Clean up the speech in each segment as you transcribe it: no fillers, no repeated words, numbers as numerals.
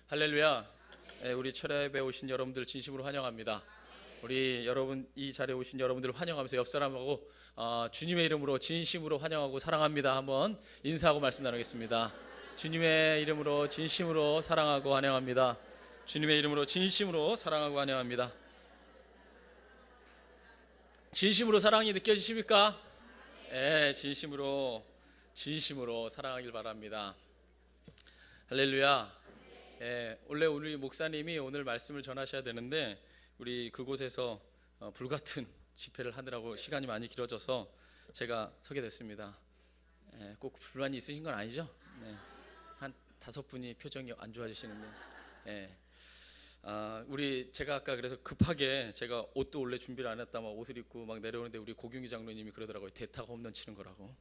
할렐루야. 우리 철야 예배 오신 여러분들 진심으로 환영합니다. 우리 여러분 이 자리에 오신 여러분들 환영하면서 옆 사람하고 주님의 이름으로 진심으로 환영하고 사랑합니다. 한번 인사하고 말씀 나누겠습니다. 주님의 이름으로 진심으로 사랑하고 환영합니다. 주님의 이름으로 진심으로 사랑하고 환영합니다. 진심으로 사랑이 느껴지십니까? 네, 진심으로 사랑하길 바랍니다. 할렐루야. 원래 우리 목사님이 오늘 말씀을 전하셔야 되는데 우리 그곳에서 불같은 집회를 하느라고 시간이 많이 길어져서 제가 서게 됐습니다. 꼭 불만이 있으신 건 아니죠? 한 5분이 표정이 안 좋아지시는데 제가 아까 그래서 급하게 제가 옷도 원래 준비를 안 했다 막 옷을 입고 막 내려오는데 우리 고경희 장로님이 그러더라고요. 대타가 홈런 치는 거라고.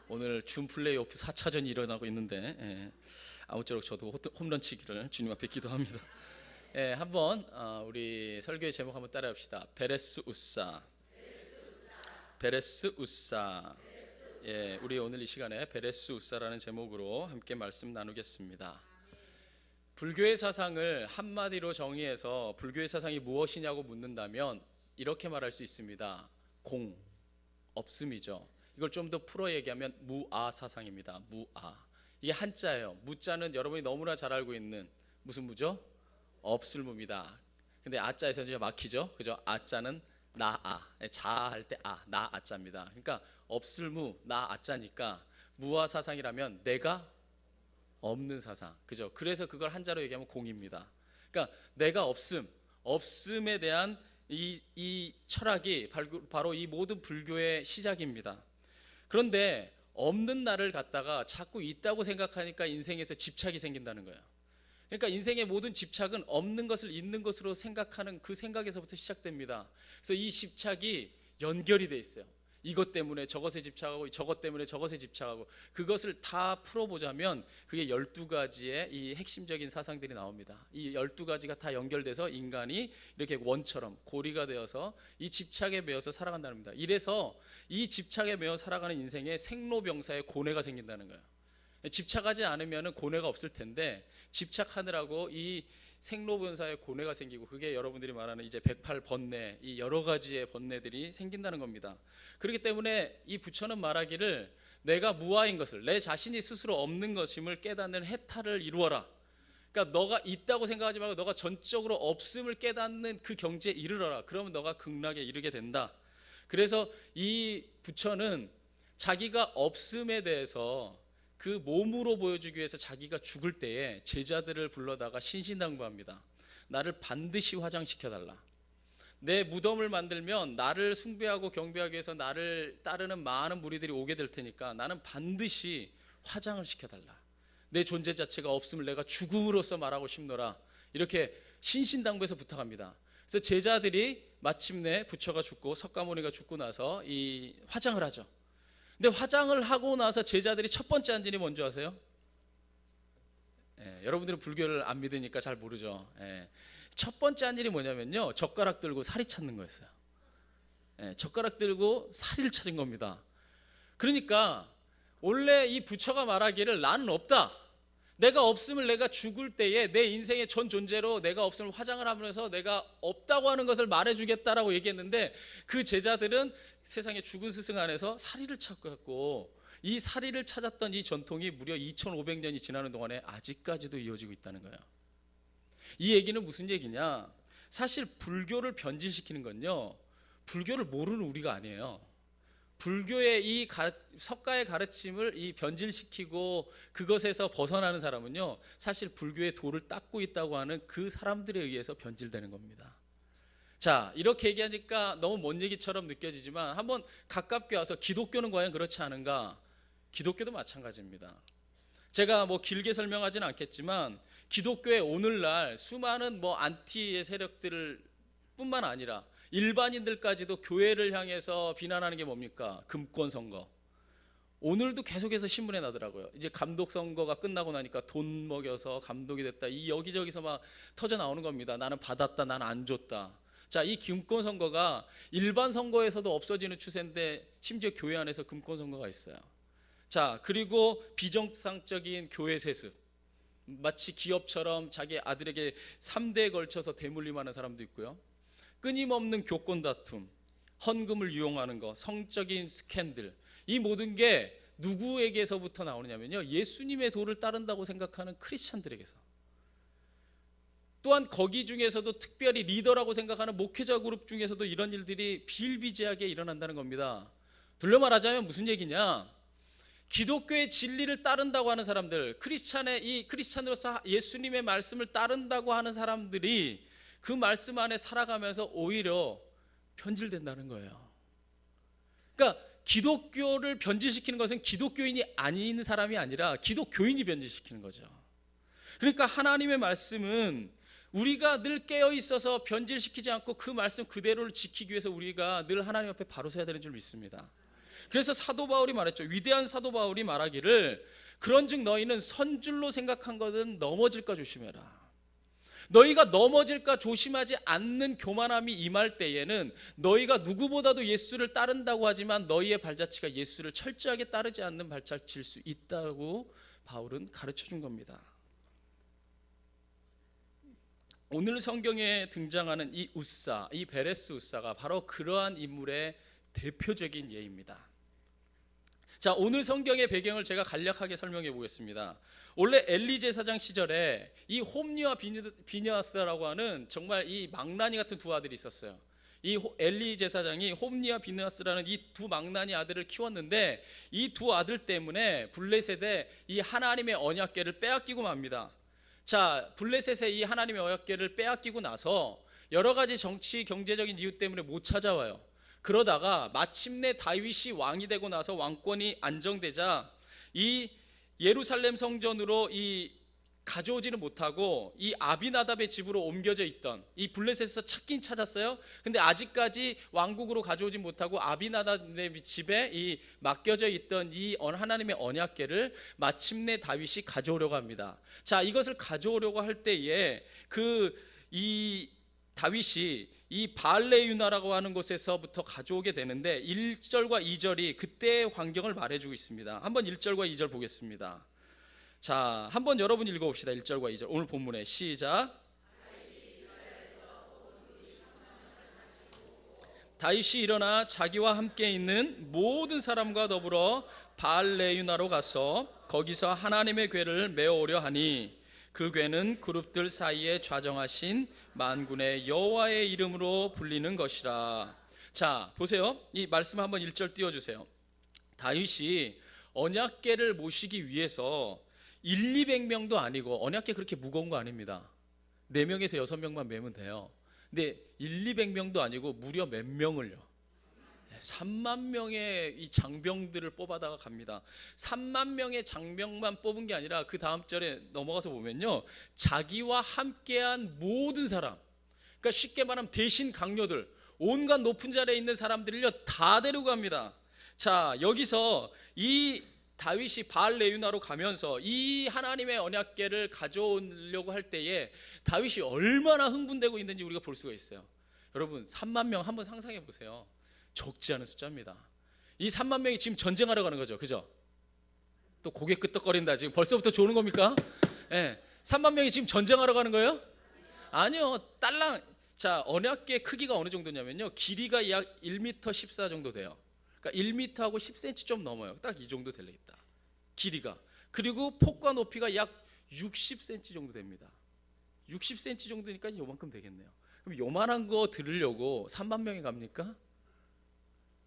오늘 준 플레이오프 4차전이 일어나고 있는데 아무쪼록 저도 홈런 치기를 주님 앞에 기도합니다. 한번 우리 설교의 제목 한번 따라합시다. 베레스 우사. 베레스 우사. 우리 오늘 이 시간에 베레스 우사라는 제목으로 함께 말씀 나누겠습니다. 불교의 사상을 한마디로 정의해서 불교의 사상이 무엇이냐고 묻는다면 이렇게 말할 수 있습니다. 공, 없음이죠. 이걸 좀 더 풀어 얘기하면 무아 사상입니다. 무아. 이게 한자예요. 무자는 여러분이 너무나 잘 알고 있는 무슨 무죠? 없을 무입니다. 근데 아자에서 이제 막히죠. 그죠? 아자는 나아. 자할 때 나 아자입니다. 그러니까 없을 무, 나 아자니까 무아 사상이라면 내가 없는 사상. 그죠? 그래서 그걸 한자로 얘기하면 공입니다. 그러니까 내가 없음에 대한 이 철학이 바로 이 모든 불교의 시작입니다. 그런데 없는 나를 갖다가 자꾸 있다고 생각하니까 인생에서 집착이 생긴다는 거예요. 그러니까 인생의 모든 집착은 없는 것을 있는 것으로 생각하는 그 생각에서부터 시작됩니다. 그래서 이 집착이 연결이 돼 있어요. 이것 때문에 저것에 집착하고 저것 때문에 저것에 집착하고 그것을 다 풀어보자면 그게 12가지의 이 핵심적인 사상들이 나옵니다. 이 12가지가 다 연결돼서 인간이 이렇게 원처럼 고리가 되어서 이 집착에 매여서 살아간다는 겁니다. 이래서 이 집착에 매여 살아가는 인생에 생로병사의 고뇌가 생긴다는 거예요. 집착하지 않으면 고뇌가 없을 텐데 집착하느라고 이 생로병사의 고뇌가 생기고 그게 여러분들이 말하는 이제 108번뇌 이 여러 가지의 번뇌들이 생긴다는 겁니다. 그렇기 때문에 이 부처는 말하기를 내가 무아인 것을 내 자신이 스스로 없는 것임을 깨닫는 해탈을 이루어라. 그러니까 너가 있다고 생각하지 말고 너가 전적으로 없음을 깨닫는 그 경지에 이르러라. 그러면 너가 극락에 이르게 된다. 그래서 이 부처는 자기가 없음에 대해서 그 몸으로 보여주기 위해서 자기가 죽을 때에 제자들을 불러다가 신신당부합니다. 나를 반드시 화장시켜달라. 내 무덤을 만들면 나를 숭배하고 경배하기 위해서 나를 따르는 많은 무리들이 오게 될 테니까 나는 반드시 화장을 시켜달라. 내 존재 자체가 없음을 내가 죽음으로써 말하고 싶노라. 이렇게 신신당부해서 부탁합니다. 그래서 제자들이 마침내 부처가 죽고 석가모니가 죽고 나서 이 화장을 하죠. 근데 화장을 하고 나서 제자들이 첫 번째 한 일이 뭔지 아세요? 여러분들은 불교를 안 믿으니까 잘 모르죠. 첫 번째 한 일이 뭐냐면요, 젓가락 들고 사리 찾는 거였어요. 젓가락 들고 사리를 찾은 겁니다. 그러니까 원래 이 부처가 말하기를 나는 없다. 내가 없음을 내가 죽을 때에 내 인생의 전 존재로 내가 없음을 화장을 하면서 내가 없다고 하는 것을 말해주겠다라고 얘기했는데 그 제자들은 세상에 죽은 스승 안에서 사리를 찾고 이 사리를 찾았던 이 전통이 무려 2500년이 지나는 동안에 아직까지도 이어지고 있다는 거예요. 이 얘기는 무슨 얘기냐? 사실 불교를 변질시키는 건요, 불교를 모르는 우리가 아니에요. 불교의 이 석가의 가르침을 이 변질시키고 그것에서 벗어나는 사람은요, 사실 불교의 도를 닦고 있다고 하는 그 사람들에 의해서 변질되는 겁니다. 자, 이렇게 얘기하니까 너무 먼 얘기처럼 느껴지지만 한번 가깝게 와서 기독교는 과연 그렇지 않은가? 기독교도 마찬가지입니다. 제가 뭐 길게 설명하지는 않겠지만 기독교의 오늘날 수많은 안티의 세력들 뿐만 아니라 일반인들까지도 교회를 향해서 비난하는 게 뭡니까? 금권 선거. 오늘도 계속해서 신문에 나더라고요. 이제 감독 선거가 끝나고 나니까 돈 먹여서 감독이 됐다. 이 여기저기서 막 터져 나오는 겁니다. 나는 받았다, 나는 안 줬다. 자, 이 금권 선거가 일반 선거에서도 없어지는 추세인데 심지어 교회 안에서 금권 선거가 있어요. 자, 그리고 비정상적인 교회 세습. 마치 기업처럼 자기 아들에게 3대에 걸쳐서 대물림하는 사람도 있고요. 끊임없는 교권 다툼, 헌금을 유용하는 것, 성적인 스캔들, 이 모든 게 누구에게서부터 나오느냐면요, 예수님의 도를 따른다고 생각하는 크리스찬들에게서. 또한 거기 중에서도 특별히 리더라고 생각하는 목회자 그룹 중에서도 이런 일들이 비일비재하게 일어난다는 겁니다. 돌려 말하자면 무슨 얘기냐, 기독교의 진리를 따른다고 하는 사람들, 크리스찬으로서 예수님의 말씀을 따른다고 하는 사람들이 그 말씀 안에 살아가면서 오히려 변질된다는 거예요. 그러니까 기독교를 변질시키는 것은 기독교인이 아닌 사람이 아니라 기독교인이 변질시키는 거죠. 그러니까 하나님의 말씀은 우리가 늘 깨어 있어서 변질시키지 않고 그 말씀 그대로를 지키기 위해서 우리가 늘 하나님 앞에 바로 서야 되는 줄 믿습니다. 그래서 사도 바울이 말했죠. 위대한 사도 바울이 말하기를, 그런즉 너희는 선줄로 생각한 것은 넘어질까 조심해라. 너희가 넘어질까 조심하지 않는 교만함이 임할 때에는 너희가 누구보다도 예수를 따른다고 하지만 너희의 발자취가 예수를 철저하게 따르지 않는 발자취일 수 있다고 바울은 가르쳐 준 겁니다. 오늘 성경에 등장하는 이 우사, 이 베레스 우사가 바로 그러한 인물의 대표적인 예입니다. 자, 오늘 성경의 배경을 제가 간략하게 설명해 보겠습니다. 원래 엘리 제사장 시절에 이 홈니와 비느하스라고 하는 정말 이 망나니 같은 두 아들이 있었어요. 이 엘리 제사장이 홈니와 비느하스라는 이 두 망나니 아들을 키웠는데, 이 두 아들 때문에 블레셋에 이 하나님의 언약궤를 빼앗기고 맙니다. 자, 블레셋의 이 하나님의 언약궤를 빼앗기고 나서 여러 가지 정치 경제적인 이유 때문에 못 찾아와요. 그러다가 마침내 다윗이 왕이 되고 나서 왕권이 안정되자 이 예루살렘 성전으로 이 가져오지는 못하고 이 아비나답의 집으로 옮겨져 있던, 이 블레셋에서 찾긴 찾았어요. 근데 아직까지 왕국으로 가져오지 못하고 아비나답의 집에 이 맡겨져 있던 이 하나님의 언약궤를 마침내 다윗이 가져오려고 합니다. 자, 이것을 가져오려고 할 때에 이 다윗이 이 바알레유나라고 하는 곳에서부터 가져오게 되는데, 1절과 2절이 그때의 광경을 말해주고 있습니다. 한번 1절과 2절 보겠습니다. 자, 한번 여러분 읽어봅시다. 1절과 2절 오늘 본문에 시작. 다윗이 일어나 자기와 함께 있는 모든 사람과 더불어 바알레유나로 가서 거기서 하나님의 궤를 메어오려 하니, 그 궤는 그룹들 사이에 좌정하신 만군의 여호와의 이름으로 불리는 것이라. 자, 보세요. 이 말씀 한번 1절 띄워주세요. 다윗이 언약궤를 모시기 위해서 200명도 아니고, 언약궤 그렇게 무거운 거 아닙니다. 4명에서 6명만 메면 돼요. 근데 200명도 아니고 무려 몇 명을요? 3만 명의 이 장병들을 뽑아다가 갑니다. 3만 명의 장병만 뽑은 게 아니라 그 다음 절에 넘어가서 보면요, 자기와 함께한 모든 사람, 그러니까 쉽게 말하면 대신 강요들, 온갖 높은 자리에 있는 사람들을요 다 데리고 갑니다. 자, 여기서 이 다윗이 바알레유나로 가면서 이 하나님의 언약궤를 가져오려고 할 때에 다윗이 얼마나 흥분되고 있는지 우리가 볼 수가 있어요. 여러분, 3만 명 한번 상상해 보세요. 적지 않은 숫자입니다. 이 3만 명이 지금 전쟁하러 가는 거죠. 그죠? 또 고개 끄덕거린다. 지금 벌써부터 조는 겁니까? 네. 3만 명이 지금 전쟁하러 가는 거예요? 아니요. 딸랑. 자, 언약궤 크기가 어느 정도냐면요, 길이가 약 1m 14 정도 돼요. 그러니까 1m하고 10cm 좀 넘어요. 딱 이 정도 되겠다, 길이가. 그리고 폭과 높이가 약 60cm 정도 됩니다. 60cm 정도니까 요만큼 되겠네요. 그럼 요만한 거 들으려고 3만 명이 갑니까?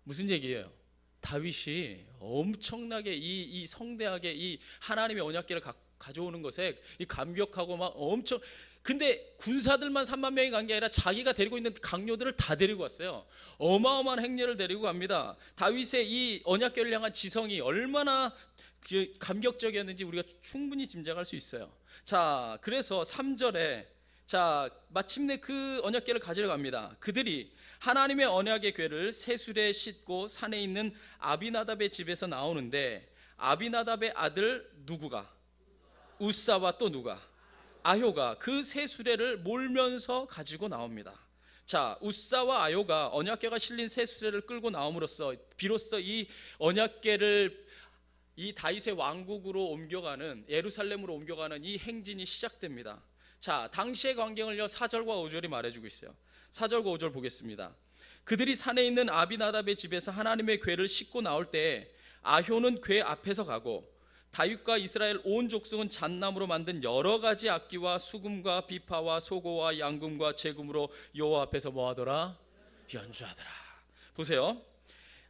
무슨 얘기예요? 다윗이 엄청나게 이 성대하게 이 하나님의 언약궤를 가져오는 것에 이 감격하고 막 엄청, 근데 군사들만 3만 명이 간 게 아니라 자기가 데리고 있는 강요들을 다 데리고 왔어요. 어마어마한 행렬을 데리고 갑니다. 다윗의 이 언약궤를 향한 지성이 얼마나 감격적이었는지 우리가 충분히 짐작할 수 있어요. 자, 그래서 3절에 자, 마침내 그 언약궤를 가지러 갑니다. 그들이 하나님의 언약의 궤를 새술에 싣고 산에 있는 아비나답의 집에서 나오는데, 아비나답의 아들 누구가? 우사와 또 누가? 아효가 그 새수레를 몰면서 가지고 나옵니다. 자, 우사와 아효가 언약궤가 실린 새수레를 끌고 나옴으로써 비로소 이 언약궤를 이 다윗의 왕국으로 옮겨가는, 예루살렘으로 옮겨가는 이 행진이 시작됩니다. 자, 당시의 광경을요 4절과 5절이 말해주고 있어요. 4절과 5절 보겠습니다. 그들이 산에 있는 아비나답의 집에서 하나님의 궤를 싣고 나올 때 아효는 궤 앞에서 가고 다윗과 이스라엘 온 족속은 잣나무로 만든 여러 가지 악기와 수금과 비파와 소고와 양금과 제금으로 여호와 앞에서 뭐하더라? 연주하더라. 보세요.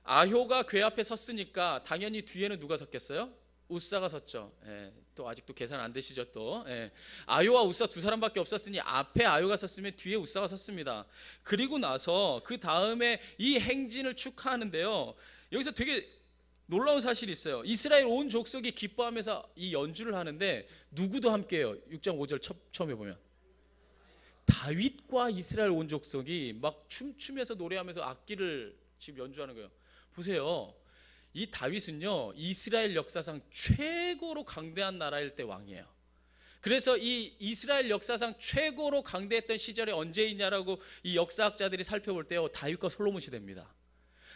아효가 궤 앞에 섰으니까 당연히 뒤에는 누가 섰겠어요? 우사가 섰죠. 또 아직도 계산 안 되시죠 또. 아효와 우사 두 사람밖에 없었으니 앞에 아효가 섰으면 뒤에 우사가 섰습니다. 그리고 나서 그 다음에 이 행진을 축하하는데요, 여기서 되게 놀라운 사실이 있어요. 이스라엘 온 족속이 기뻐하면서 이 연주를 하는데 누구도 함께해요. 6장 5절 처음에 보면 다윗과 이스라엘 온 족속이 막 춤추면서 노래하면서 악기를 지금 연주하는 거예요. 보세요. 이 다윗은요 이스라엘 역사상 최고로 강대한 나라일 때 왕이에요. 그래서 이 이스라엘 역사상 최고로 강대했던 시절이 언제이냐라고 이 역사학자들이 살펴볼 때요 다윗과 솔로몬 시대입니다.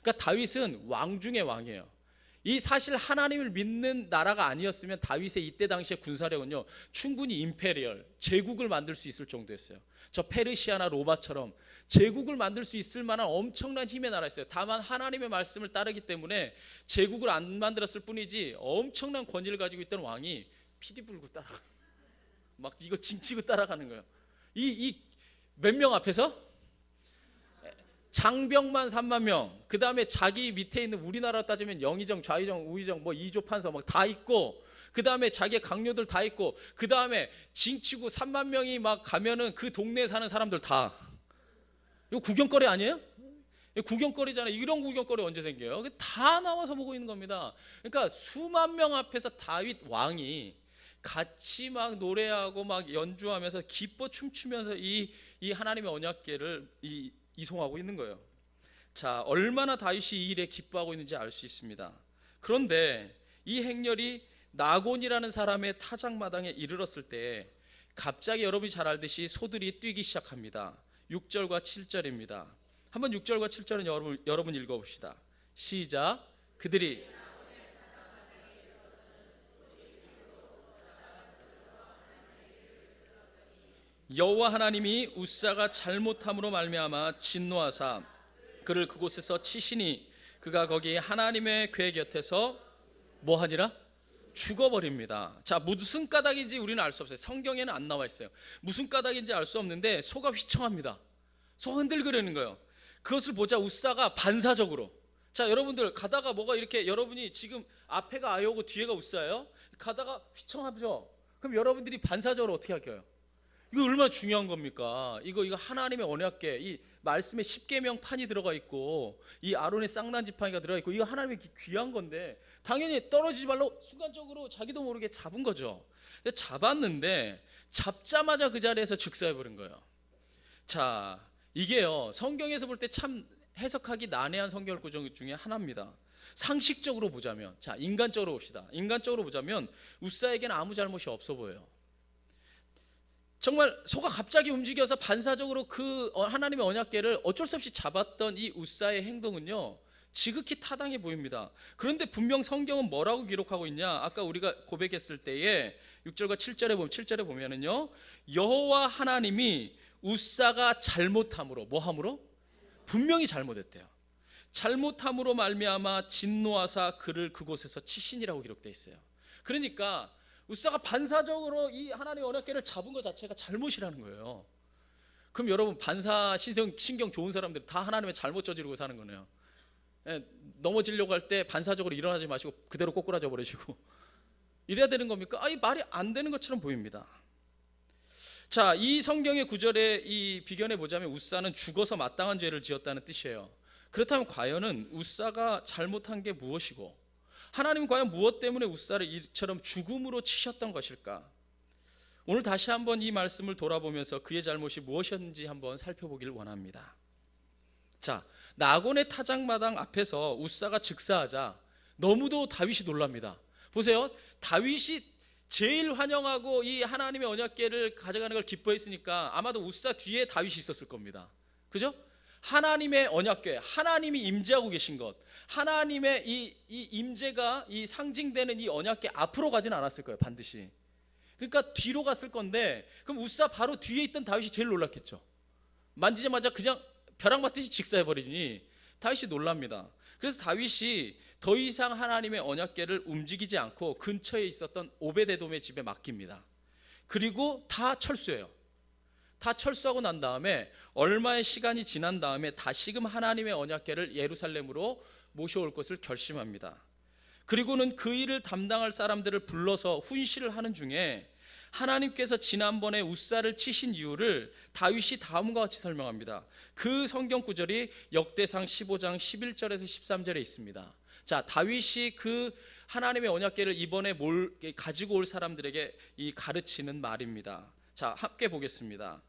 그러니까 다윗은 왕 중의 왕이에요. 이 사실 하나님을 믿는 나라가 아니었으면 다윗의 이때 당시의 군사력은요 충분히 임페리얼, 제국을 만들 수 있을 정도였어요. 저 페르시아나 로마처럼 제국을 만들 수 있을 만한 엄청난 힘의 나라였어요. 다만 하나님의 말씀을 따르기 때문에 제국을 안 만들었을 뿐이지 엄청난 권위를 가지고 있던 왕이 피리 불고 따라가는, 막 이거 징치고 따라가는 거예요. 이 몇 명 앞에서? 장병만 3만 명, 그 다음에 자기 밑에 있는, 우리나라 따지면 영의정, 좌의정, 우의정, 뭐 이조 판서 막 다 있고, 그 다음에 자기의 강요들 다 있고, 그 다음에 징치고 3만 명이 막 가면은 그 동네에 사는 사람들 다. 이거 구경거리 아니에요? 이거 구경거리잖아요. 이런 구경거리 언제 생겨요? 다 나와서 보고 있는 겁니다. 그러니까 수만 명 앞에서 다윗 왕이 같이 막 노래하고 막 연주하면서 기뻐 춤추면서 이 하나님의 언약궤를 이송하고 있는 거예요. 자, 얼마나 다윗이 이 일에 기뻐하고 있는지 알 수 있습니다. 그런데 이 행렬이 나곤이라는 사람의 타작마당에 이르렀을 때 갑자기 여러분이 잘 알듯이 소들이 뛰기 시작합니다. 6절과 7절입니다. 한번 6절과 7절은 여러분 읽어봅시다. 시작. 그들이 여호와 하나님이 우사가 잘못함으로 말미암아 진노하사 그를 그곳에서 치시니 그가 거기 하나님의 궤 곁에서 뭐하니라? 죽어버립니다. 자, 무슨 까닭인지 우리는 알 수 없어요. 성경에는 안 나와 있어요. 무슨 까닭인지 알 수 없는데 소가 휘청합니다. 소가 흔들거리는 거예요. 그것을 보자 우사가 반사적으로, 자 여러분들 가다가 뭐가 이렇게, 여러분이 지금 앞에가 아효고 뒤에가 우사예요. 가다가 휘청하죠. 그럼 여러분들이 반사적으로 어떻게 할까요? 이거 얼마나 중요한 겁니까? 이거 하나님의 언약궤, 이 말씀에 10계명 판이 들어가 있고 이 아론의 쌍난 지팡이가 들어가 있고 이거 하나님의 귀한 건데 당연히 떨어지지 말라고 순간적으로 자기도 모르게 잡은 거죠. 근데 잡았는데 잡자마자 그 자리에서 즉사해버린 거예요. 자, 이게요 성경에서 볼 때 참 해석하기 난해한 성경 구조 중에 하나입니다. 상식적으로 보자면, 자 인간적으로 봅시다. 인간적으로 보자면 우사에게는 아무 잘못이 없어 보여요. 정말 소가 갑자기 움직여서 반사적으로 그 하나님의 언약궤를 어쩔 수 없이 잡았던 이 우사의 행동은요 지극히 타당해 보입니다. 그런데 분명 성경은 뭐라고 기록하고 있냐? 아까 우리가 고백했을 때에 6절과 7절에 보면은요 여호와 하나님이 우사가 잘못함으로, 뭐함으로? 분명히 잘못했대요. 잘못함으로 말미암아 진노하사 그를 그곳에서 치신이라고 기록되어 있어요. 그러니까 우사가 반사적으로 이 하나님의 언약궤를 잡은 것 자체가 잘못이라는 거예요. 그럼 여러분 반사 신경 좋은 사람들 다 하나님의 잘못 저지르고 사는 거네요. 넘어지려고 할 때 반사적으로 일어나지 마시고 그대로 꼬꾸라져 버리시고 이래야 되는 겁니까? 아니 말이 안 되는 것처럼 보입니다. 자, 이 성경의 구절에 이 비견해 보자면 우사는 죽어서 마땅한 죄를 지었다는 뜻이에요. 그렇다면 과연은 우사가 잘못한 게 무엇이고 하나님 과연 무엇 때문에 우사를 이처럼 죽음으로 치셨던 것일까? 오늘 다시 한번 이 말씀을 돌아보면서 그의 잘못이 무엇이었는지 한번 살펴보길 원합니다. 자, 나곤의 타작마당 앞에서 우사가 즉사하자 너무도 다윗이 놀랍니다. 보세요. 다윗이 제일 환영하고 이 하나님의 언약궤를 가져가는 걸 기뻐했으니까 아마도 우사 뒤에 다윗이 있었을 겁니다. 그죠? 하나님의 언약궤, 하나님이 임재하고 계신 것, 하나님의 이 임재가 이 상징되는 이 언약궤 앞으로 가진 않았을 거예요. 반드시. 그러니까 뒤로 갔을 건데, 그럼 우사 바로 뒤에 있던 다윗이 제일 놀랐겠죠. 만지자마자 그냥 벼락 맞듯이 직사해버리니 다윗이 놀랍니다. 그래서 다윗이 더 이상 하나님의 언약궤를 움직이지 않고 근처에 있었던 오베데돔의 집에 맡깁니다. 그리고 다 철수해요. 다 철수하고 난 다음에 얼마의 시간이 지난 다음에 다시금 하나님의 언약궤를 예루살렘으로 모셔올 것을 결심합니다. 그리고는 그 일을 담당할 사람들을 불러서 훈시를 하는 중에 하나님께서 지난번에 우사를 치신 이유를 다윗이 다음과 같이 설명합니다. 그 성경 구절이 역대상 15장 11절에서 13절에 있습니다. 자, 다윗이 그 하나님의 언약궤를 이번에 가지고 올 사람들에게 이 가르치는 말입니다. 자, 함께 보겠습니다.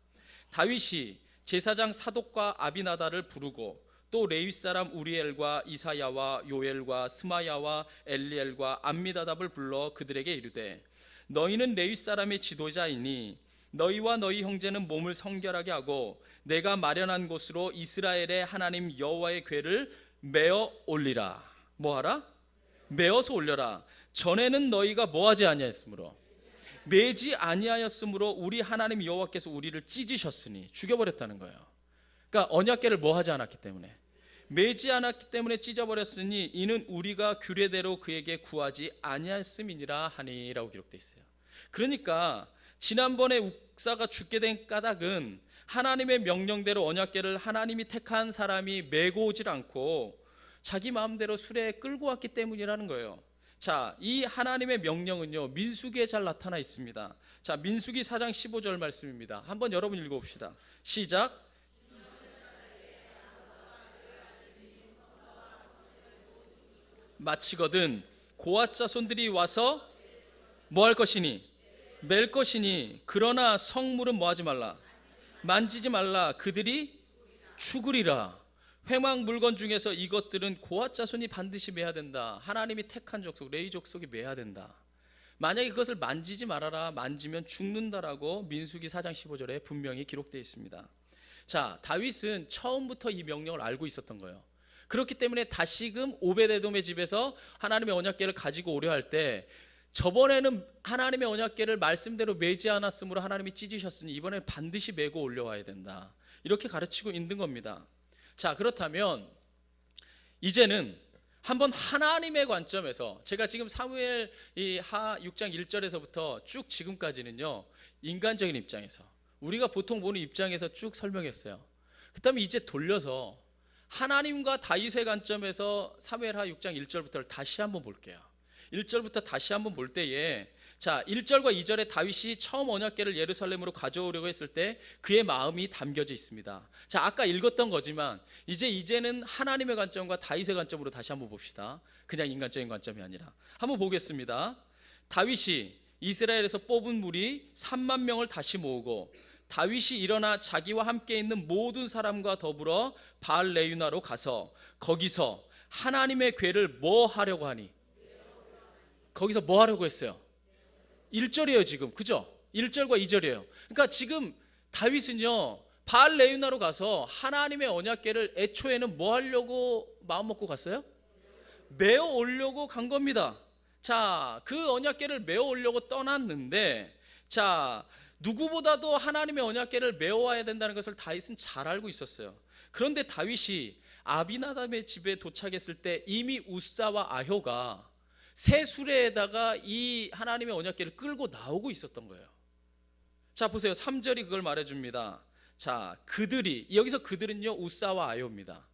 다윗이 제사장 사독과 아비나다를 부르고 또 레위 사람 우리엘과 이사야와 요엘과 스마야와 엘리엘과 암미다답을 불러 그들에게 이르되 너희는 레위 사람의 지도자이니 너희와 너희 형제는 몸을 성결하게 하고 내가 마련한 곳으로 이스라엘의 하나님 여호와의 궤를 메어 올리라. 뭐하라? 메어서 올려라. 전에는 너희가 뭐하지 아니하였으므로 매지 아니하였으므로 우리 하나님 여호와께서 우리를 찢으셨으니, 죽여버렸다는 거예요. 그러니까 언약궤를 뭐하지 않았기 때문에, 매지 않았기 때문에 찢어버렸으니 이는 우리가 규례대로 그에게 구하지 아니하였음이니라 하니라고 기록되어 있어요. 그러니까 지난번에 욱사가 죽게 된 까닭은 하나님의 명령대로 언약궤를 하나님이 택한 사람이 메고 오질 않고 자기 마음대로 수레에 끌고 왔기 때문이라는 거예요. 자, 이 하나님의 명령은요 민수기에 잘 나타나 있습니다. 자, 민수기 4장 15절 말씀입니다. 한번 여러분 읽어봅시다. 시작. 마치거든 고앗 자손들이 와서 뭐 할 것이니? 맬 것이니 그러나 성물은 뭐 하지 말라? 만지지 말라. 그들이 죽으리라. 회막 물건 중에서 이것들은 고앗 자손이 반드시 매야 된다. 하나님이 택한 족속, 레위 족속이 매야 된다. 만약에 그것을 만지지 말아라, 만지면 죽는다라고 민수기 4장 15절에 분명히 기록되어 있습니다. 자, 다윗은 처음부터 이 명령을 알고 있었던 거예요. 그렇기 때문에 다시금 오베데돔의 집에서 하나님의 언약궤를 가지고 오려 할 때, 저번에는 하나님의 언약궤를 말씀대로 매지 않았으므로 하나님이 찢으셨으니 이번에는 반드시 메고 올려와야 된다. 이렇게 가르치고 있는 겁니다. 자, 그렇다면 이제는 한번 하나님의 관점에서, 제가 지금 사무엘 하 6장 1절에서부터 쭉 지금까지는요 인간적인 입장에서, 우리가 보통 보는 입장에서 쭉 설명했어요. 그 다음에 이제 돌려서 하나님과 다윗의 관점에서 사무엘 하 6장 1절부터를 다시 한번 볼게요. 1절부터 다시 한번 볼 때에, 자, 1절과 2절에 다윗이 처음 언약궤를 예루살렘으로 가져오려고 했을 때 그의 마음이 담겨져 있습니다. 자, 아까 읽었던 거지만 이제는 하나님의 관점과 다윗의 관점으로 다시 한번 봅시다. 그냥 인간적인 관점이 아니라 한번 보겠습니다. 다윗이 이스라엘에서 뽑은 무리 3만 명을 다시 모으고 다윗이 일어나 자기와 함께 있는 모든 사람과 더불어 바알 레유나로 가서 거기서 하나님의 궤를 뭐 하려고 하니? 거기서 뭐 하려고 했어요? 1절이에요 지금, 그죠? 1절과 2절이에요. 그러니까 지금 다윗은요 바알 레유나로 가서 하나님의 언약궤를 애초에는 뭐 하려고 마음 먹고 갔어요? 메어 오려고 간 겁니다. 자, 그 언약궤를 메어 오려고 떠났는데, 자, 누구보다도 하나님의 언약궤를 메어와야 된다는 것을 다윗은 잘 알고 있었어요. 그런데 다윗이 아비나답의 집에 도착했을 때 이미 우사와 아효가 새 수레에다가 이 하나님의 언약궤를 끌고 나오고 있었던 거예요. 자, 보세요. 3절이 그걸 말해줍니다. 자, 그들이, 여기서 그들은요 우사와 아효입니다.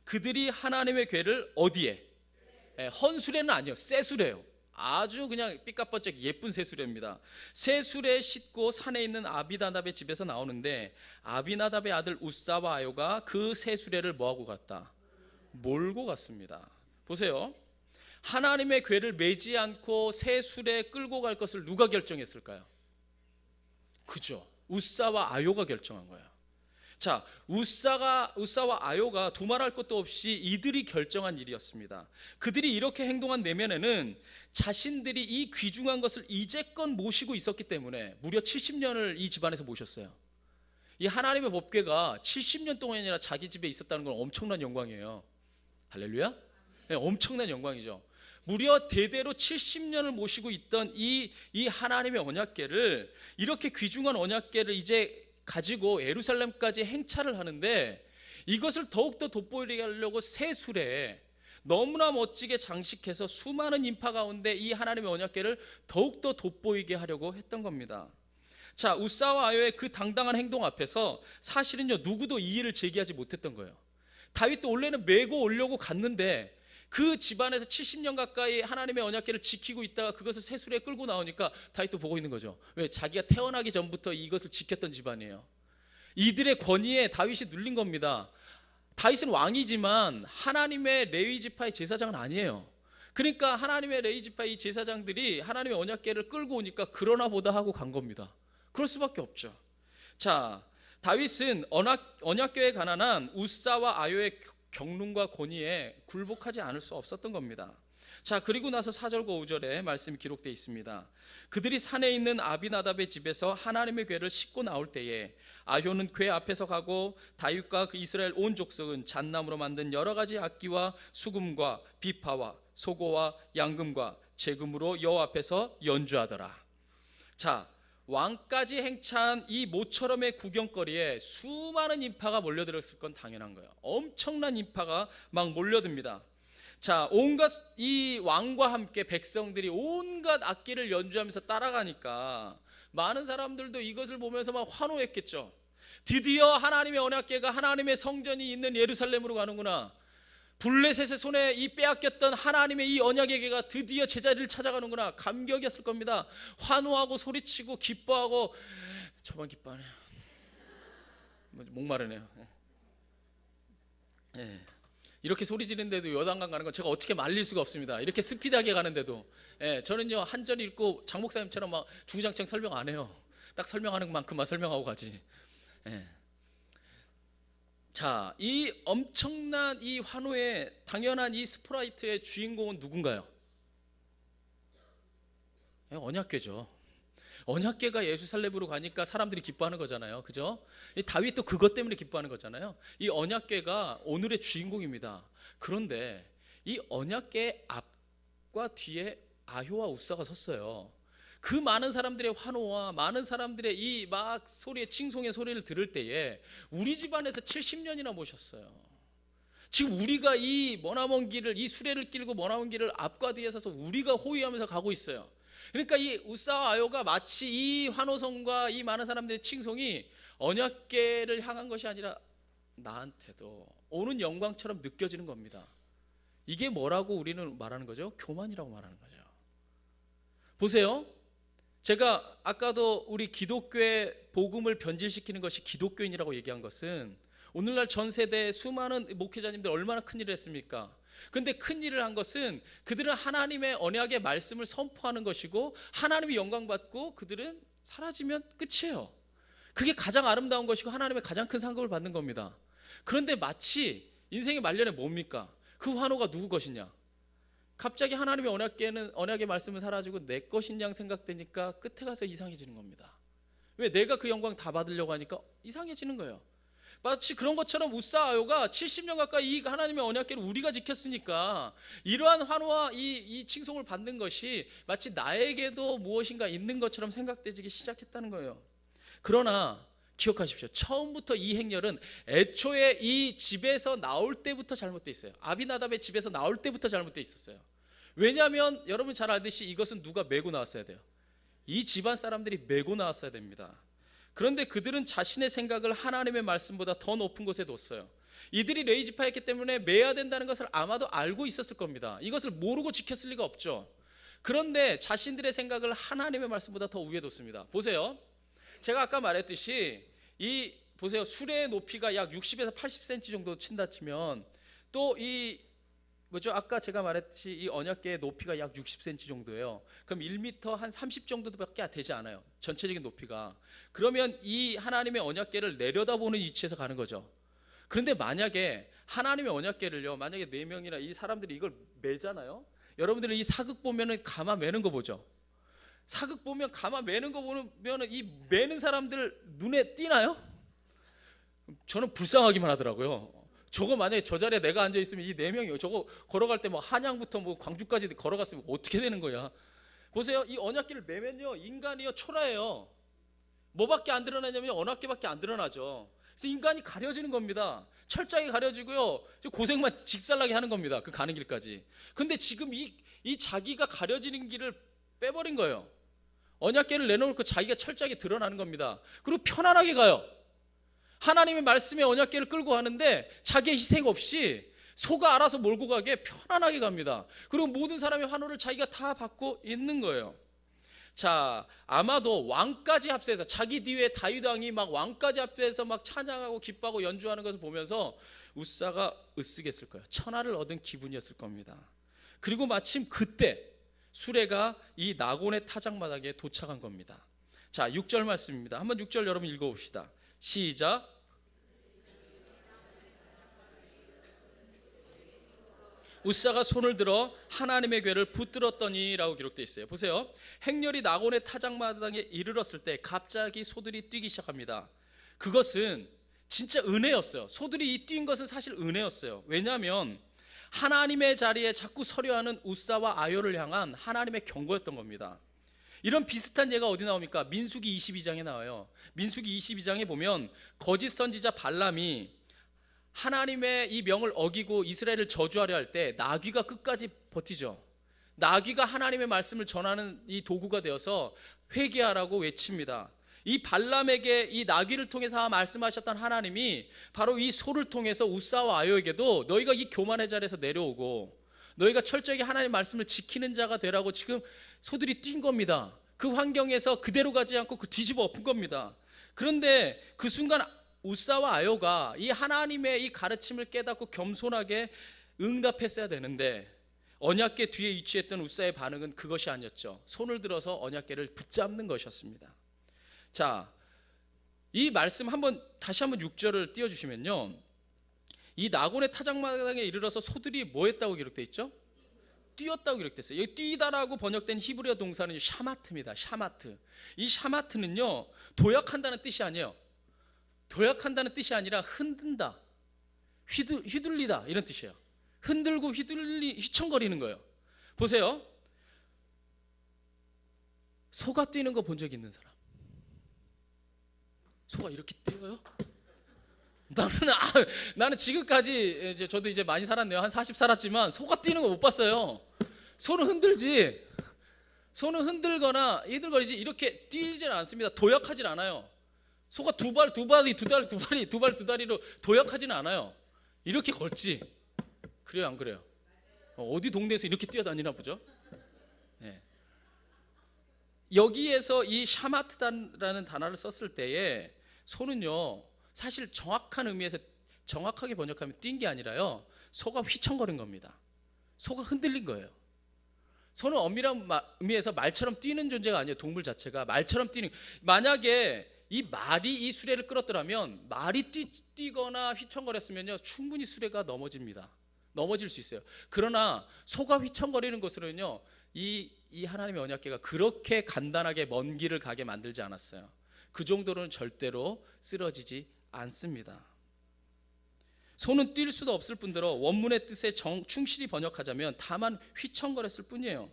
그들이 하나님의 궤를 어디에? 헌수레는 아니에요. 새 수레예요. 아주 그냥 삐까뻔쩍 예쁜 새 수레입니다. 새 수레에 싣고 산에 있는 아비나답의 집에서 나오는데, 아비나답의 아들 우사와 아효가 그 새 수레를 뭐하고 갔다? 몰고 갔습니다. 보세요. 하나님의 궤를 메지 않고 새 수레에 끌고 갈 것을 누가 결정했을까요? 그죠? 우사와 아효가 결정한 거예요. 자, 우사와 아효가 두말할 것도 없이 이들이 결정한 일이었습니다. 그들이 이렇게 행동한 내면에는 자신들이 이 귀중한 것을 이제껏 모시고 있었기 때문에, 무려 70년을 이 집안에서 모셨어요. 이 하나님의 법궤가 70년 동안이나 자기 집에 있었다는 건 엄청난 영광이에요. 할렐루야. 엄청난 영광이죠. 무려 대대로 70년을 모시고 있던 이 하나님의 언약궤를, 이렇게 귀중한 언약궤를 이제 가지고 예루살렘까지 행차를 하는데, 이것을 더욱더 돋보이게 하려고 새 수레에 너무나 멋지게 장식해서 수많은 인파 가운데 이 하나님의 언약궤를 더욱더 돋보이게 하려고 했던 겁니다. 자, 우사와 아요의 그 당당한 행동 앞에서 사실은요, 누구도 이의를 제기하지 못했던 거예요. 다윗도 원래는 메고 오려고 갔는데 그 집안에서 70년 가까이 하나님의 언약궤를 지키고 있다가 그것을 새수레에 끌고 나오니까 다윗도 보고 있는 거죠. 왜? 자기가 태어나기 전부터 이것을 지켰던 집안이에요. 이들의 권위에 다윗이 눌린 겁니다. 다윗은 왕이지만 하나님의 레위 지파의 제사장은 아니에요. 그러니까 하나님의 레위 지파의 이 제사장들이 하나님의 언약궤를 끌고 오니까 그러나 보다 하고 간 겁니다. 그럴 수밖에 없죠. 자, 다윗은 언약궤에 관한 우사와 아요의 경륜과 권위에 굴복하지 않을 수 없었던 겁니다. 자, 그리고 나서 4절과 5절에 말씀이 기록되어 있습니다. 그들이 산에 있는 아비나답의 집에서 하나님의 궤를 싣고 나올 때에 아효는 궤 앞에서 가고 다윗과 그 이스라엘 온 족속은 잣나무로 만든 여러 가지 악기와 수금과 비파와 소고와 양금과 제금으로 여호와 앞에서 연주하더라. 자, 왕까지 행차한 이 모처럼의 구경거리에 수많은 인파가 몰려들었을 건 당연한 거예요. 엄청난 인파가 막 몰려듭니다. 자, 온갖 이 왕과 함께 백성들이 온갖 악기를 연주하면서 따라가니까 많은 사람들도 이것을 보면서 막 환호했겠죠. 드디어 하나님의 언약궤가 하나님의 성전이 있는 예루살렘으로 가는구나. 블레셋의 손에 이 빼앗겼던 하나님의 이 언약의 궤가 드디어 제자리를 찾아가는구나. 감격이었을 겁니다. 환호하고 소리치고 기뻐하고. 저만 기뻐하네요. 목마르네요. 네. 이렇게 소리 지르는데도 요단강 가는 건 제가 어떻게 말릴 수가 없습니다. 이렇게 스피드하게 가는데도. 저는요, 한 절 읽고 장 목사님처럼 막 주구장창 설명 안 해요. 딱 설명하는 만큼만 설명하고 가지. 자, 이 엄청난 이 환호의 당연한 이 스프라이트의 주인공은 누군가요? 언약궤죠. 언약궤가 예루살렘으로 가니까 사람들이 기뻐하는 거잖아요. 그죠? 이 다윗도 그것 때문에 기뻐하는 거잖아요. 이 언약궤가 오늘의 주인공입니다. 그런데 이 언약궤 앞과 뒤에 아효와 우사가 섰어요. 그 많은 사람들의 환호와 많은 사람들의 이 막 소리의 칭송의 소리를 들을 때에 우리 집안에서 70년이나 모셨어요. 지금 우리가 이 머나먼 길을, 이 수레를 끌고 머나먼 길을 앞과 뒤에 서서 우리가 호위하면서 가고 있어요. 그러니까 이 우사와 아요가 마치 이 환호성과 이 많은 사람들의 칭송이 언약궤를 향한 것이 아니라 나한테도 오는 영광처럼 느껴지는 겁니다. 이게 뭐라고 우리는 말하는 거죠? 교만이라고 말하는 거죠. 보세요. 제가 아까도 우리 기독교의 복음을 변질시키는 것이 기독교인이라고 얘기한 것은 오늘날 전 세대의 수많은 목회자님들 얼마나 큰일을 했습니까? 근데 큰일을 한 것은 그들은 하나님의 언약의 말씀을 선포하는 것이고 하나님이 영광받고 그들은 사라지면 끝이에요. 그게 가장 아름다운 것이고 하나님의 가장 큰 상급을 받는 겁니다. 그런데 마치 인생의 말년에 뭡니까? 그 환호가 누구 것이냐? 갑자기 하나님의 언약의 말씀은 사라지고 내 것인 양 생각되니까 끝에 가서 이상해지는 겁니다. 왜? 내가 그 영광 다 받으려고 하니까 이상해지는 거예요. 마치 그런 것처럼 우사 아요가 70년 가까이 이 하나님의 언약궤를 우리가 지켰으니까 이러한 환호와 이 칭송을 받는 것이 마치 나에게도 무엇인가 있는 것처럼 생각되기 시작했다는 거예요. 그러나 기억하십시오. 처음부터 이 행렬은 애초에 이 집에서 나올 때부터 잘못되어 있어요. 아비나답의 집에서 나올 때부터 잘못되어 있었어요. 왜냐하면 여러분 잘 알듯이 이것은 누가 메고 나왔어야 돼요? 이 집안 사람들이 메고 나왔어야 됩니다. 그런데 그들은 자신의 생각을 하나님의 말씀보다 더 높은 곳에 뒀어요. 이들이 레위 지파였기 때문에 메야 된다는 것을 아마도 알고 있었을 겁니다. 이것을 모르고 지켰을 리가 없죠. 그런데 자신들의 생각을 하나님의 말씀보다 더 위에 뒀습니다. 보세요. 제가 아까 말했듯이 보세요. 수레의 높이가 약 60에서 80cm 정도 친다 치면 또 아까 제가 말했듯이 이 언약궤의 높이가 약 60cm 정도예요. 그럼 1m 한 30 정도밖에 되지 않아요. 전체적인 높이가. 그러면 이 하나님의 언약궤를 내려다보는 위치에서 가는 거죠. 그런데 만약에 하나님의 언약궤를요, 만약에 4명이나 이 사람들이 이걸 매잖아요. 여러분들은 이 사극 보면은 가마 매는 거 보죠. 사극 보면 가마 매는 거 보면 이 매는 사람들 눈에 띄나요? 저는 불쌍하기만 하더라고요. 저거 만약에 저 자리에 내가 앉아 있으면 이 4명이 저거 걸어갈 때 뭐 한양부터 뭐 광주까지 걸어갔으면 어떻게 되는 거야? 보세요. 이 언약궤를 매면요 인간이요 초라해요. 뭐밖에 안 드러나냐면 언약궤밖에 안 드러나죠. 그래서 인간이 가려지는 겁니다. 철저하게 가려지고요. 고생만 집살나게 하는 겁니다. 그 가는 길까지. 근데 지금 이 자기가 가려지는 길을 빼버린 거예요. 언약궤를 내놓고 자기가 철저하게 드러나는 겁니다. 그리고 편안하게 가요. 하나님의 말씀에 언약궤를 끌고 가는데 자기의 희생 없이 소가 알아서 몰고 가게 편안하게 갑니다. 그리고 모든 사람의 환호를 자기가 다 받고 있는 거예요. 자, 아마도 왕까지 합세해서 자기 뒤에 다윗 왕이 막 왕까지 합세해서 막 찬양하고 기뻐하고 연주하는 것을 보면서 웃사가 으쓱했을 거예요. 천하를 얻은 기분이었을 겁니다. 그리고 마침 그때 수레가 이 나곤의 타작마당에 도착한 겁니다. 자, 6절 말씀입니다. 한번 6절 여러분 읽어봅시다. 시작. 웃사가 손을 들어 하나님의 궤를 붙들었더니 라고 기록되어 있어요. 보세요. 행렬이 나곤의 타작마당에 이르렀을 때 갑자기 소들이 뛰기 시작합니다. 그것은 진짜 은혜였어요. 소들이 이 뛴 것은 사실 은혜였어요. 왜냐하면 하나님의 자리에 자꾸 서려 하는 웃사와 아요를 향한 하나님의 경고였던 겁니다. 이런 비슷한 예가 어디 나옵니까? 민수기 22장에 나와요. 민수기 22장에 보면 거짓 선지자 발람이 하나님의 이 명을 어기고 이스라엘을 저주하려 할 때 나귀가 끝까지 버티죠. 나귀가 하나님의 말씀을 전하는 이 도구가 되어서 회개하라고 외칩니다. 이 발람에게 이 나귀를 통해서 말씀하셨던 하나님이 바로 이 소를 통해서 웃사와 아요에게도 너희가 이 교만의 자리에서 내려오고 너희가 철저하게 하나님의 말씀을 지키는 자가 되라고 지금 소들이 뛴 겁니다. 그 환경에서 그대로 가지 않고 그 뒤집어 엎은 겁니다. 그런데 그 순간 웃사와 아요가 이 하나님의 이 가르침을 깨닫고 겸손하게 응답했어야 되는데 언약궤 뒤에 위치했던 웃사의 반응은 그것이 아니었죠. 손을 들어서 언약궤를 붙잡는 것이었습니다. 자, 이 말씀 다시 한번 6절을 띄워주시면요, 이 나곤의 타작마당에 이르러서 소들이 뭐 했다고 기록되어 있죠? 뛰었다고 기록됐어요. 여기 뛰다라고 번역된 히브리어 동사는 샤마트입니다. 샤마트. 이 샤마트는요 도약한다는 뜻이 아니에요. 도약한다는 뜻이 아니라 흔든다, 휘둘리다 이런 뜻이에요. 흔들고 휘청거리는 거예요. 보세요. 소가 뛰는 거 본 적 있는 사람? 소가 이렇게 뛰어요? 나는 지금까지 저도 이제 많이 살았네요. 한 40 살았지만 소가 뛰는 거 못 봤어요. 소는 흔들지. 소는 흔들거나 휘들거리지 이렇게 뛰질 않습니다. 도약하진 않아요. 소가 두 다리로 도약하지는 않아요. 이렇게 걸지. 그래요, 안 그래요? 어디 동네에서 이렇게 뛰어다니나 보죠. 네. 여기에서 이 샤마트라는 단어를 썼을 때에 소는요 사실 정확한 의미에서 정확하게 번역하면 뛴 게 아니라요 소가 휘청거린 겁니다. 소가 흔들린 거예요. 소는 엄밀한 의미에서 말처럼 뛰는 존재가 아니에요. 동물 자체가 말처럼 뛰는. 만약에 이 말이 이 수레를 끌었더라면 말이 뛰거나 휘청거렸으면요 충분히 수레가 넘어집니다. 넘어질 수 있어요. 그러나 소가 휘청거리는 것으로는요 이 하나님의 언약궤가 그렇게 간단하게 먼 길을 가게 만들지 않았어요. 그 정도로는 절대로 쓰러지지 않습니다. 소는 뛸 수도 없을 뿐더러 원문의 뜻에 충실히 번역하자면 다만 휘청거렸을 뿐이에요.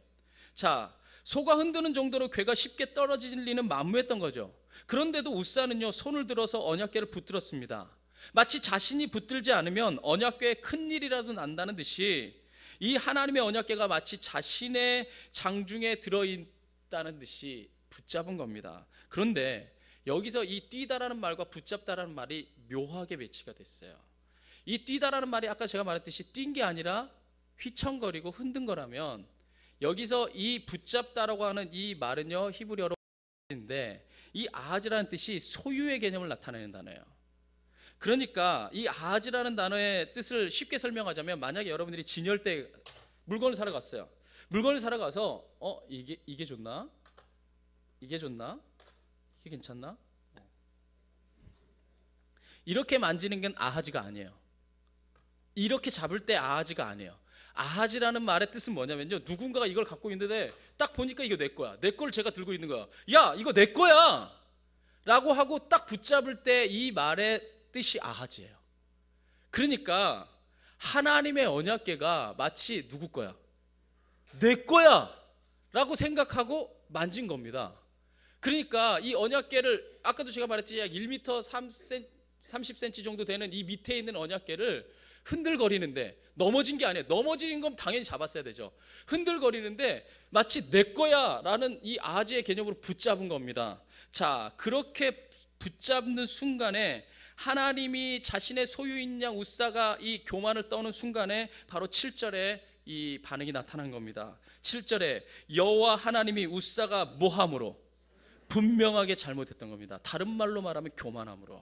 자, 소가 흔드는 정도로 궤가 쉽게 떨어질 리는 만무했던 거죠. 그런데도 웃사는요 손을 들어서 언약궤를 붙들었습니다. 마치 자신이 붙들지 않으면 언약궤에 큰일이라도 난다는 듯이 이 하나님의 언약궤가 마치 자신의 장중에 들어있다는 듯이 붙잡은 겁니다. 그런데 여기서 이 뛰다라는 말과 붙잡다라는 말이 묘하게 배치가 됐어요. 이 뛰다라는 말이 아까 제가 말했듯이 뛴 게 아니라 휘청거리고 흔든 거라면 여기서 이 붙잡다라고 하는 이 말은요 히브리어로 인데 이 아하즈라는 뜻이 소유의 개념을 나타내는 단어예요. 그러니까 이 아하즈라는 단어의 뜻을 쉽게 설명하자면 만약에 여러분들이 진열대 물건을 사러 갔어요. 물건을 사러 가서 이게 좋나? 이게 좋나? 이게 괜찮나? 이렇게 만지는 건 아하지가 아니에요. 이렇게 잡을 때 아하지가 아니에요. 아하지라는 말의 뜻은 뭐냐면요 누군가가 이걸 갖고 있는데 딱 보니까 이거 내 거야. 내 걸 제가 들고 있는 거야. 야 이거 내 거야 라고 하고 딱 붙잡을 때 이 말의 뜻이 아하지예요. 그러니까 하나님의 언약궤가 마치 누구 거야? 내 거야 라고 생각하고 만진 겁니다. 그러니까 이 언약궤를 아까도 제가 말했지 약 1m 30cm 정도 되는 이 밑에 있는 언약궤를 흔들거리는데, 넘어진 게 아니에요. 넘어진 건 당연히 잡았어야 되죠. 흔들거리는데 마치 내 거야 라는 이 아지의 개념으로 붙잡은 겁니다. 자, 그렇게 붙잡는 순간에 하나님이 자신의 소유인 양 우사가 이 교만을 떠는 순간에 바로 7절에 이 반응이 나타난 겁니다. 7절에 여호와 하나님이 우사가 뭐함으로? 분명하게 잘못했던 겁니다. 다른 말로 말하면 교만함으로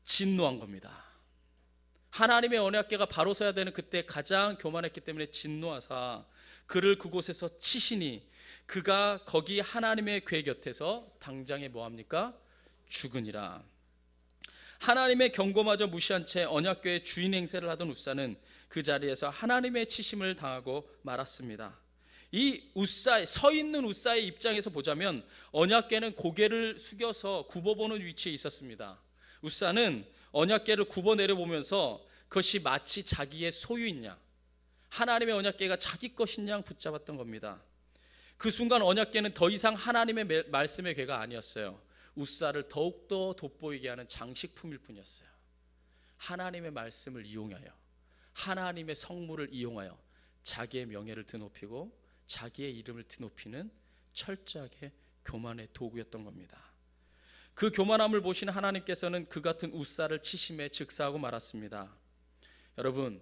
진노한 겁니다. 하나님의 언약궤가 바로 서야 되는 그때 가장 교만했기 때문에 진노하사 그를 그곳에서 치시니 그가 거기 하나님의 궤 곁에서 당장에 뭐합니까? 죽으니라. 하나님의 경고마저 무시한 채 언약궤의 주인 행세를 하던 우사는 그 자리에서 하나님의 치심을 당하고 말았습니다. 이 우사, 서 있는 우사의 입장에서 보자면 언약궤는 고개를 숙여서 굽어보는 위치에 있었습니다. 우사는 언약궤를 굽어 내려보면서 그것이 마치 자기의 소유인 양, 하나님의 언약궤가 자기 것인 양 붙잡았던 겁니다. 그 순간 언약궤는 더 이상 하나님의 말씀의 궤가 아니었어요. 우사를 더욱더 돋보이게 하는 장식품일 뿐이었어요. 하나님의 말씀을 이용하여, 하나님의 성물을 이용하여 자기의 명예를 드높이고 자기의 이름을 드높이는 철저하게 교만의 도구였던 겁니다. 그 교만함을 보신 하나님께서는 그 같은 우사를 치심에 즉사하고 말았습니다. 여러분,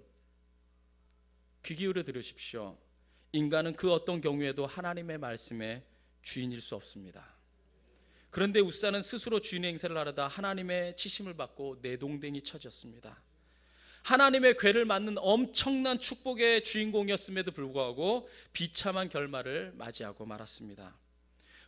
귀 기울여 들으십시오. 인간은 그 어떤 경우에도 하나님의 말씀의 주인일 수 없습니다. 그런데 우사는 스스로 주인의 행세를 하려다 하나님의 치심을 받고 내동댕이 쳐졌습니다. 하나님의 궤를 맡는 엄청난 축복의 주인공이었음에도 불구하고 비참한 결말을 맞이하고 말았습니다.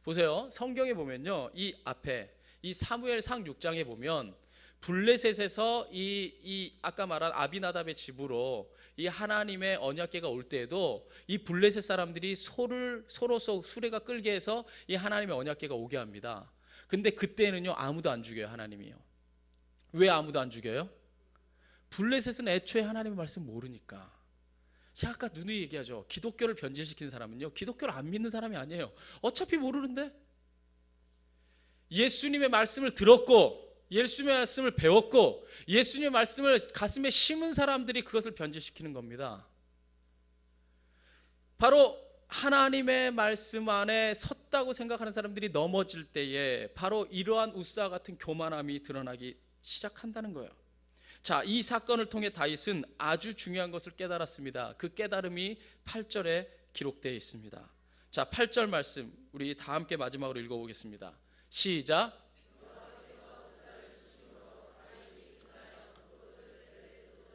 보세요, 성경에 보면요, 이 앞에 이 사무엘상 6장에 보면 블레셋에서 이 아까 말한 아비나답의 집으로 이 하나님의 언약궤가 올 때에도 이 블레셋 사람들이 소로서 수레가 끌게 해서 이 하나님의 언약궤가 오게 합니다. 근데 그때는요 아무도 안 죽여요. 하나님이요. 왜 아무도 안 죽여요? 블레셋은 애초에 하나님의 말씀 모르니까. 제가 아까 누누이 얘기하죠. 기독교를 변질시킨 사람은요 기독교를 안 믿는 사람이 아니에요. 어차피 모르는데. 예수님의 말씀을 들었고 예수님의 말씀을 배웠고 예수님의 말씀을 가슴에 심은 사람들이 그것을 변질시키는 겁니다. 바로 하나님의 말씀 안에 섰다고 생각하는 사람들이 넘어질 때에 바로 이러한 우사 같은 교만함이 드러나기 시작한다는 거예요. 자, 이 사건을 통해 다윗은 아주 중요한 것을 깨달았습니다. 그 깨달음이 8절에 기록되어 있습니다. 자, 8절 말씀 우리 다 함께 마지막으로 읽어보겠습니다. 시작.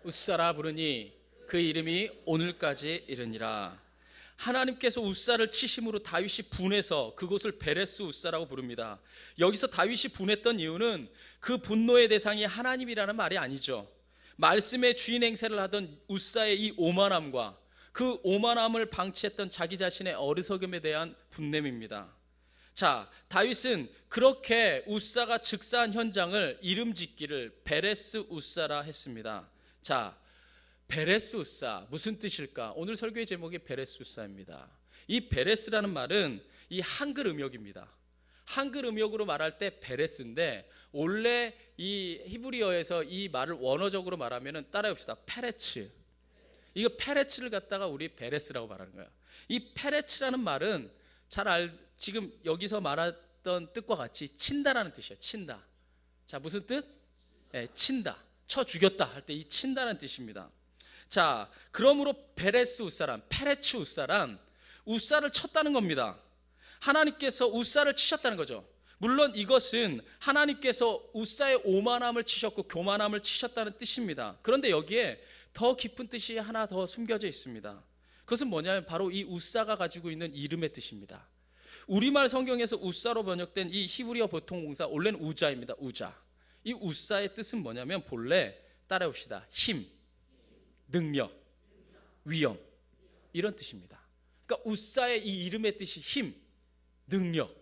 우사라 부르니 그 이름이 오늘까지 이르니라. 하나님께서 우사를 치심으로 다윗이 분해서 그곳을 베레스 우사라고 부릅니다. 여기서 다윗이 분했던 이유는 그 분노의 대상이 하나님이라는 말이 아니죠. 말씀의 주인 행세를 하던 우사의 이 오만함과 그 오만함을 방치했던 자기 자신의 어리석음에 대한 분냄입니다. 자, 다윗은 그렇게 우사가 즉사한 현장을 이름 짓기를 베레스 우사라 했습니다. 자, 베레스 우사 무슨 뜻일까? 오늘 설교의 제목이 베레스 우사입니다. 이 베레스라는 말은 이 한글 음역입니다. 한글 음역으로 말할 때 베레스인데 원래 이 히브리어에서 이 말을 원어적으로 말하면은 따라해봅시다. 페레츠. 이거 페레츠를 갖다가 우리 베레스라고 말하는 거예요. 이 페레츠라는 말은 지금 여기서 말했던 뜻과 같이 친다라는 뜻이에요. 친다. 자, 무슨 뜻? 네, 친다. 쳐 죽였다 할 때 이 친다라는 뜻입니다. 자, 그러므로 베레스 우사란, 페레츠 우사란 우사를 쳤다는 겁니다. 하나님께서 우사를 치셨다는 거죠. 물론 이것은 하나님께서 우사의 오만함을 치셨고 교만함을 치셨다는 뜻입니다. 그런데 여기에 더 깊은 뜻이 하나 더 숨겨져 있습니다. 그것은 뭐냐면 바로 이 우사가 가지고 있는 이름의 뜻입니다. 우리말 성경에서 우사로 번역된 이 히브리어 보통 공사 원래는 우자입니다. 우자. 이 우사의 뜻은 뭐냐면 본래 따라해봅시다. 힘, 능력, 위엄 이런 뜻입니다. 그러니까 우사의 이 이름의 뜻이 힘, 능력,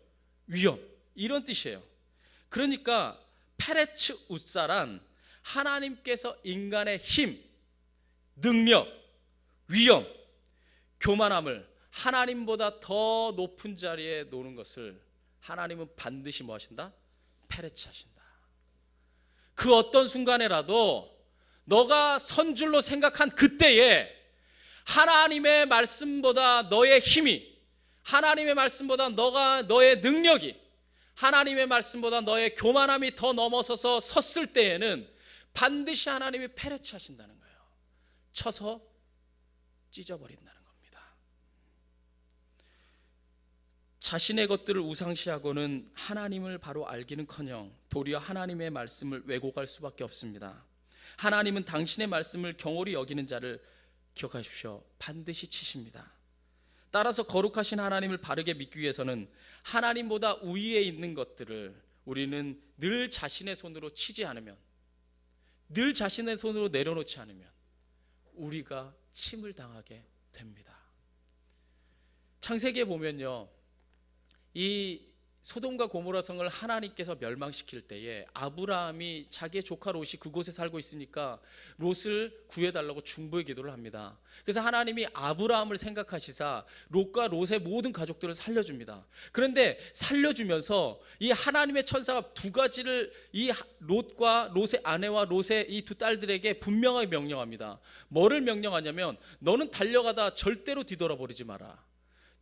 위엄 이런 뜻이에요. 그러니까 페레츠 우사란 하나님께서 인간의 힘, 능력, 위엄, 교만함을 하나님보다 더 높은 자리에 놓는 것을 하나님은 반드시 뭐 하신다? 페르치하신다. 그 어떤 순간에라도 너가 선줄로 생각한 그때에 하나님의 말씀보다 너의 힘이, 하나님의 말씀보다 너의 능력이, 하나님의 말씀보다 너의 교만함이 더 넘어서서 섰을 때에는 반드시 하나님이 페르치하신다는 거예요. 쳐서 찢어버린다는 겁니다. 자신의 것들을 우상시하고는 하나님을 바로 알기는커녕 도리어 하나님의 말씀을 왜곡할 수밖에 없습니다. 하나님은 당신의 말씀을 경홀히 여기는 자를 기억하십시오. 반드시 치십니다. 따라서 거룩하신 하나님을 바르게 믿기 위해서는 하나님보다 우위에 있는 것들을 우리는 늘 자신의 손으로 치지 않으면, 늘 자신의 손으로 내려놓지 않으면 우리가 침을 당하게 됩니다. 창세기에 보면요, 이 소돔과 고모라 성을 하나님께서 멸망시킬 때에 아브라함이 자기의 조카 롯이 그곳에 살고 있으니까 롯을 구해달라고 중보의 기도를 합니다. 그래서 하나님이 아브라함을 생각하시사 롯과 롯의 모든 가족들을 살려줍니다. 그런데 살려주면서 이 하나님의 천사가 두 가지를 이 롯과 롯의 아내와 롯의 이 두 딸들에게 분명하게 명령합니다. 뭐를 명령하냐면, 너는 달려가다 절대로 뒤돌아버리지 마라.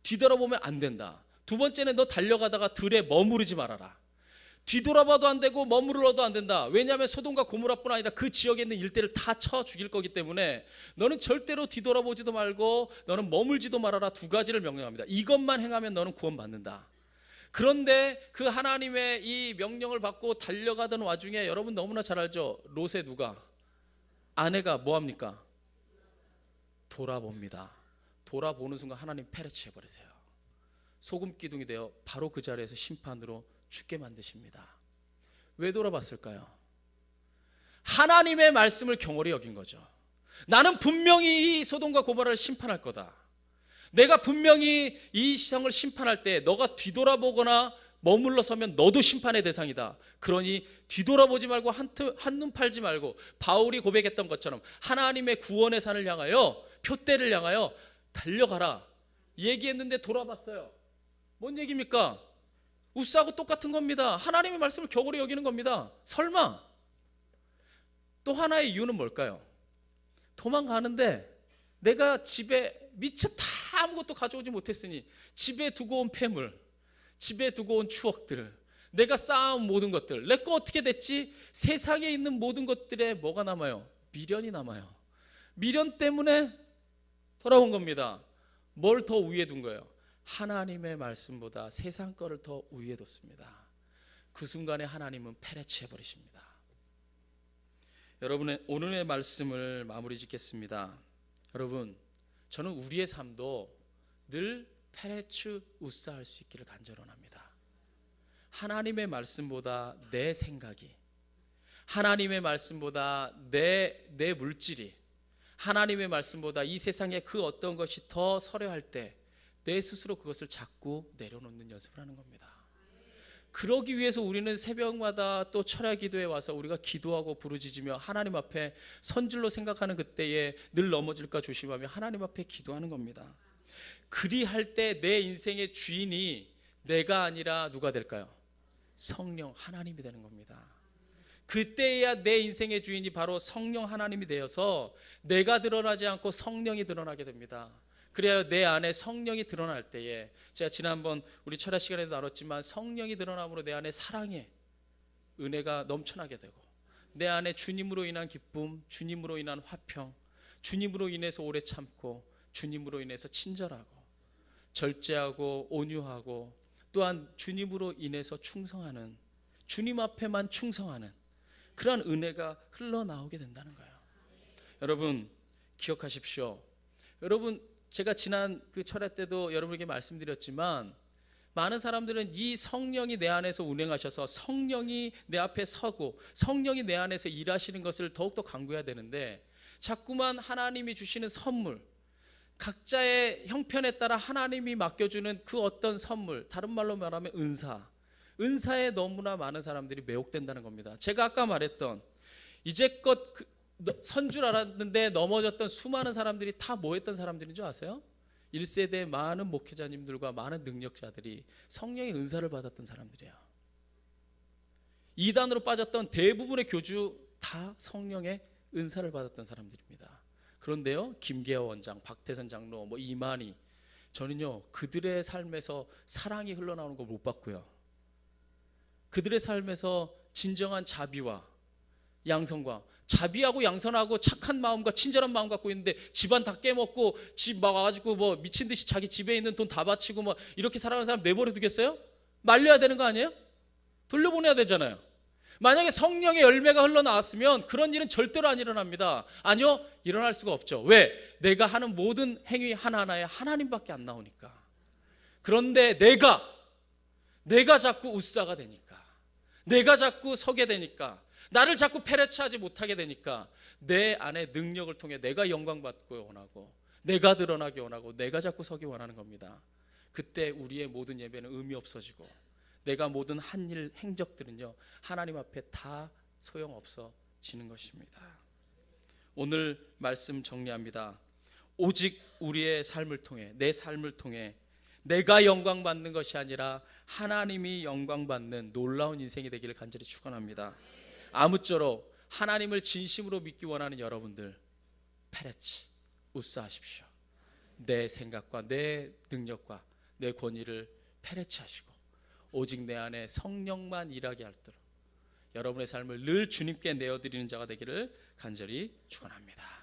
뒤돌아보면 안 된다. 두 번째는 너 달려가다가 들에 머무르지 말아라. 뒤돌아봐도 안 되고 머무르러도 안 된다. 왜냐하면 소돔과 고모라뿐 아니라 그 지역에 있는 일대를 다 쳐 죽일 거기 때문에 너는 절대로 뒤돌아보지도 말고 너는 머물지도 말아라. 두 가지를 명령합니다. 이것만 행하면 너는 구원받는다. 그런데 그 하나님의 이 명령을 받고 달려가던 와중에 여러분 너무나 잘 알죠? 롯의 누가? 아내가 뭐합니까? 돌아봅니다. 돌아보는 순간 하나님 페르치해버리세요. 소금 기둥이 되어 바로 그 자리에서 심판으로 죽게 만드십니다. 왜 돌아봤을까요? 하나님의 말씀을 경홀히 여긴 거죠. 나는 분명히 이 소돔과 고모라를 심판할 거다. 내가 분명히 이 시성을 심판할 때 너가 뒤돌아보거나 머물러 서면 너도 심판의 대상이다. 그러니 뒤돌아보지 말고 한눈 팔지 말고 바울이 고백했던 것처럼 하나님의 구원의 산을 향하여, 표대를 향하여 달려가라 얘기했는데 돌아봤어요. 뭔 얘기입니까? 우스하고 똑같은 겁니다. 하나님의 말씀을 경홀히 여기는 겁니다. 설마? 또 하나의 이유는 뭘까요? 도망가는데 내가 집에 미처 다 아무것도 가져오지 못했으니 집에 두고 온 폐물, 집에 두고 온 추억들, 내가 쌓아온 모든 것들, 내 거 어떻게 됐지? 세상에 있는 모든 것들에 뭐가 남아요? 미련이 남아요. 미련 때문에 돌아온 겁니다. 뭘 더 위에 둔 거예요? 하나님의 말씀보다 세상 거를 더 위에 뒀습니다. 그 순간에 하나님은 페르치해 버리십니다. 여러분의 오늘의 말씀을 마무리 짓겠습니다. 여러분, 저는 우리의 삶도 늘 페르츠 우사할 수 있기를 간절원합니다. 하나님의 말씀보다 내 생각이, 하나님의 말씀보다 내 물질이, 하나님의 말씀보다 이 세상의 그 어떤 것이 더 서려할 때 내 스스로 그것을 자꾸 내려놓는 연습을 하는 겁니다. 그러기 위해서 우리는 새벽마다 또 철야 기도에 와서 우리가 기도하고 부르짖으며 하나님 앞에 선줄로 생각하는 그때에 늘 넘어질까 조심하며 하나님 앞에 기도하는 겁니다. 그리할 때 내 인생의 주인이 내가 아니라 누가 될까요? 성령 하나님이 되는 겁니다. 그때야 내 인생의 주인이 바로 성령 하나님이 되어서 내가 드러나지 않고 성령이 드러나게 됩니다. 그래야 내 안에 성령이 드러날 때에, 제가 지난번 우리 철야 시간에도 나눴지만 성령이 드러남으로 내 안에 사랑의 은혜가 넘쳐나게 되고 내 안에 주님으로 인한 기쁨, 주님으로 인한 화평, 주님으로 인해서 오래 참고 주님으로 인해서 친절하고 절제하고 온유하고 또한 주님으로 인해서 충성하는, 주님 앞에만 충성하는 그러한 은혜가 흘러나오게 된다는 거예요. 여러분 기억하십시오. 여러분, 제가 지난 그 철야 때도 여러분에게 말씀드렸지만 많은 사람들은 이 성령이 내 안에서 운행하셔서 성령이 내 앞에 서고 성령이 내 안에서 일하시는 것을 더욱더 강구해야 되는데 자꾸만 하나님이 주시는 선물, 각자의 형편에 따라 하나님이 맡겨주는 그 어떤 선물, 다른 말로 말하면 은사에 너무나 많은 사람들이 매혹된다는 겁니다. 제가 아까 말했던 이제껏 선 줄 알았는데 넘어졌던 수많은 사람들이 다 뭐 했던 사람들인 줄 아세요? 1세대 많은 목회자님들과 많은 능력자들이 성령의 은사를 받았던 사람들이에요. 이단으로 빠졌던 대부분의 교주 다 성령의 은사를 받았던 사람들입니다. 그런데요, 김계호 원장, 박태선 장로, 이만희, 저는요 그들의 삶에서 사랑이 흘러나오는 거 못 봤고요. 그들의 삶에서 진정한 자비와 양선과, 자비하고 양선하고 착한 마음과 친절한 마음 갖고 있는데 집안 다 깨먹고 집 막 와가지고 미친 듯이 자기 집에 있는 돈 다 바치고 이렇게 살아가는 사람 내버려 두겠어요? 말려야 되는 거 아니에요? 돌려보내야 되잖아요. 만약에 성령의 열매가 흘러나왔으면 그런 일은 절대로 안 일어납니다. 아니요, 일어날 수가 없죠. 왜? 내가 하는 모든 행위 하나하나에 하나님밖에 안 나오니까. 그런데 내가 자꾸 웃사가 되니까, 내가 자꾸 서게 되니까, 나를 자꾸 페레치하지 못하게 되니까 내 안에 능력을 통해 내가 영광받고 원하고, 내가 드러나기 원하고, 내가 자꾸 서기 원하는 겁니다. 그때 우리의 모든 예배는 의미 없어지고, 내가 모든 한 일 행적들은요 하나님 앞에 다 소용없어지는 것입니다. 오늘 말씀 정리합니다. 오직 우리의 삶을 통해, 내 삶을 통해 내가 영광받는 것이 아니라 하나님이 영광받는 놀라운 인생이 되기를 간절히 축원합니다. 아무쪼록 하나님을 진심으로 믿기 원하는 여러분들, 페레치 우사하십시오. 내 생각과 내 능력과 내 권위를 페레치하시고 오직 내 안에 성령만 일하게 하도록 여러분의 삶을 늘 주님께 내어드리는 자가 되기를 간절히 축원합니다.